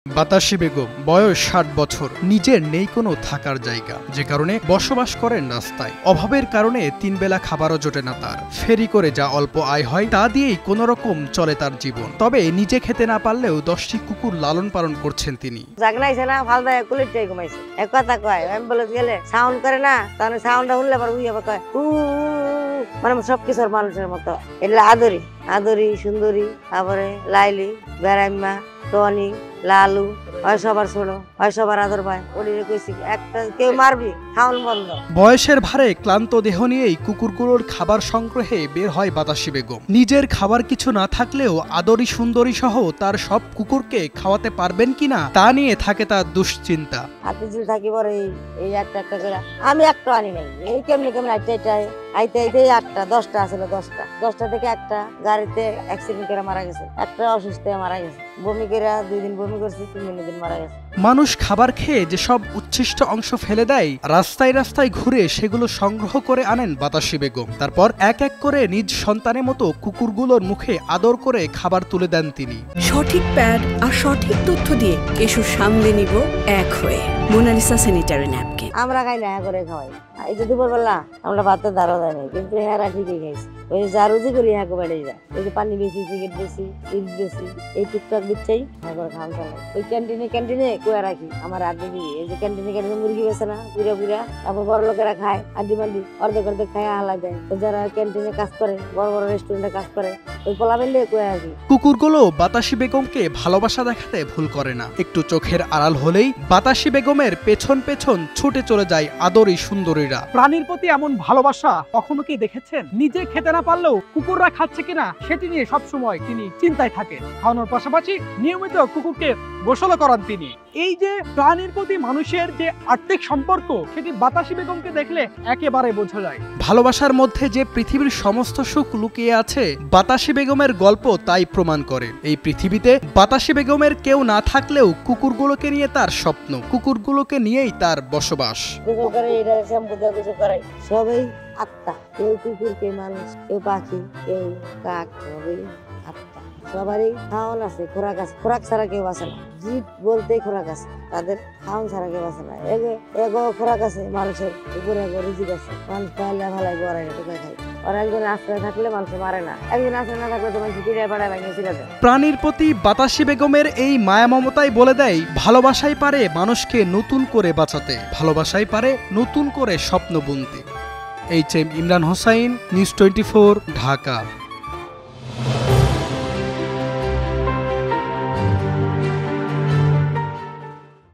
বাতাসী বেগম বয়স ৬০ বছর, নিজের নেই কোনো থাকার জায়গা, যে কারণে বসবাস করেন রাস্তায়। অভাবের কারণে ৩ বেলা খাবারও জোটে না তার। ফেরি করে যা অল্প আয় হয় তা দিয়েই কোনো রকম চলে তার জীবন। তবে নিজে খেতে না পারলেও ১০টি কুকুর লালন পালন করছেন তিনি। জাগনাইছে না ফালদা কুলিটাই ঘুমাইছে এক কথা কয় অ্যাম্বুলেন্স গেলে সাউন্ড করে না, তাহলে সাউন্ডটা শুনলে আবার উইয়া কয় মানে সবকিছুর মানুষের মতো। এগুলো আদরি আদরি সুন্দরী, তারপরে লাইলি, বেড়াইম্মা, টনি, লালু, হয় সবার ছোট, হয় সবার আদর পায়। ওদিকে কইছি একটা কেউ মারবি খাওয়ান বন্ধ। বয়সের ভারে ক্লান্ত দেহ নিয়েই কুকুরগুলোর খাবার সংগ্রহে বের হয় বাতাসী বেগম। নিজের খাবার কিছু না থাকলেও আদরি সুন্দরী সহ তার সব কুকুরকে খাওয়াতে পারবেন কিনা তা নিয়ে থাকে তার দুশ্চিন্তা। হাতে ঝিল থাকি পরে এই একটা একটা করে আমি একটা আনি নাই, এই কেমনি কেমন আইতে আইতে ৮টা ১০টা আসলে ১০টা থেকে একটা গাড়িতে অ্যাক্সিডেন্ট করে মারা গেছে, একটা অসুস্থ হয়ে মারা গেছে, বমি করে ২ দিন বমি করছে, ৩ দিন মারা গেছে। মানুষ খাবার খেয়ে যেসব উচ্ছিষ্ট অংশ ফেলে দেয়, রাস্তায় রাস্তায় ঘুরে সেগুলো সংগ্রহ করে আনেন বাতাসী বেগম। তারপর এক এক করে নিজ সন্তানের মতো কুকুরগুলোর মুখে আদর করে খাবার তুলে দেন তিনি। সঠিক প্যাড আর সঠিক তথ্য দিয়ে কেশু সামলে নিব এক হয়ে। মোনালিসা স্যানিটারি ন্যাপকিন আমরা খাই না, হ্যাঁ করে খাওয়াই। এই যে দুপুরবেলা আমরা ভাতের ধারও দেয় নাই, কিন্তু হ্যাঁ ঠিকই খাইছি। ওই জারুজি করি হ্যাঁ বেড়ে যায়, এই যে পানি বেশি, সিগারেট বেশি, চিপস বেশি, এই টুকটাক দিচ্ছেই হ্যাঁ করে খাওয়া চলে। ওই ক্যান্টিনে কুয়া রাখি আমার আড্ডি দিয়ে। এই যে ক্যান্টিনে মুরগি বেছে না পুরা, তারপর বড় লোকেরা খায় আড্ডি মান্ডি অর্ধেক খায় হালা যায়। যারা ক্যান্টিনে কাজ করে, বড় বড় রেস্টুরেন্টে কাজ করে, ওই পোলা বেলে কুয়া রাখি। কুকুরগুলো বাতাসী বেগমকে ভালোবাসা দেখাতে ভুল করে না। একটু চোখের আড়াল হলেই বাতাসী বেগমের পেছন পেছন ছুটে চলে যায় আদরি সুন্দরীরা। প্রাণীর প্রতি এমন ভালোবাসা কখনো কি দেখেছেন? নিজে খেতে না পারলেও কুকুররা খাচ্ছে কিনা সেটি নিয়ে সবসময় তিনি চিন্তায় থাকেন। খাওয়ানোর পাশাপাশি নিয়মিত কুকুরকে গোসল করান তিনি। এই যে প্রাণীর প্রতি মানুষের যে আর্থিক সম্পর্ক, সেটি বাতাসী বেগমকে দেখলে একেবারে বোঝা যায়। ভালোবাসার মধ্যে যে পৃথিবীর সমস্ত সুখ লুকিয়ে আছে, বাতাসী বেগমের গল্প তাই প্রমাণ করে। এই পৃথিবীতে বাতাসী বেগমের কেউ না থাকলেও কুকুরগুলোকে নিয়ে তার স্বপ্ন, কুকুরগুলোকে নিয়েই তার বসবাস। সবাই আত্মা, কেউ কুকুর, কেউ মানুষ, কেউ পাখি, কেউ কাক, সবাই আত্মা। সবারই খাওয়ান আছে, খোরাক আছে, খোরাক ছাড়া কেউ বাঁচে না। জীব বলতে খোরাক আছে, তাদের খাওয়ান ছাড়া কেউ বাঁচে না। এগো খোরাক আছে মানুষের, উপরে এগো রিজিক আছে। মানুষ খাইলে ভালাই গড়াই টোকা খাই। আর একজন আশ্রয় থাকলে মানুষ মারে না, একজন আশ্রয় না থাকলে তো মানুষ পিড়ায় পাড়ায় ভেঙে ছিল। প্রাণীর প্রতি বাতাসী বেগমের এই মায়া মমতাই বলে দেয়, ভালোবাসাই পারে মানুষকে নতুন করে বাঁচাতে, ভালোবাসাই পারে নতুন করে স্বপ্ন বুনতে। H M Imran Hossain, news 24, Dhaka.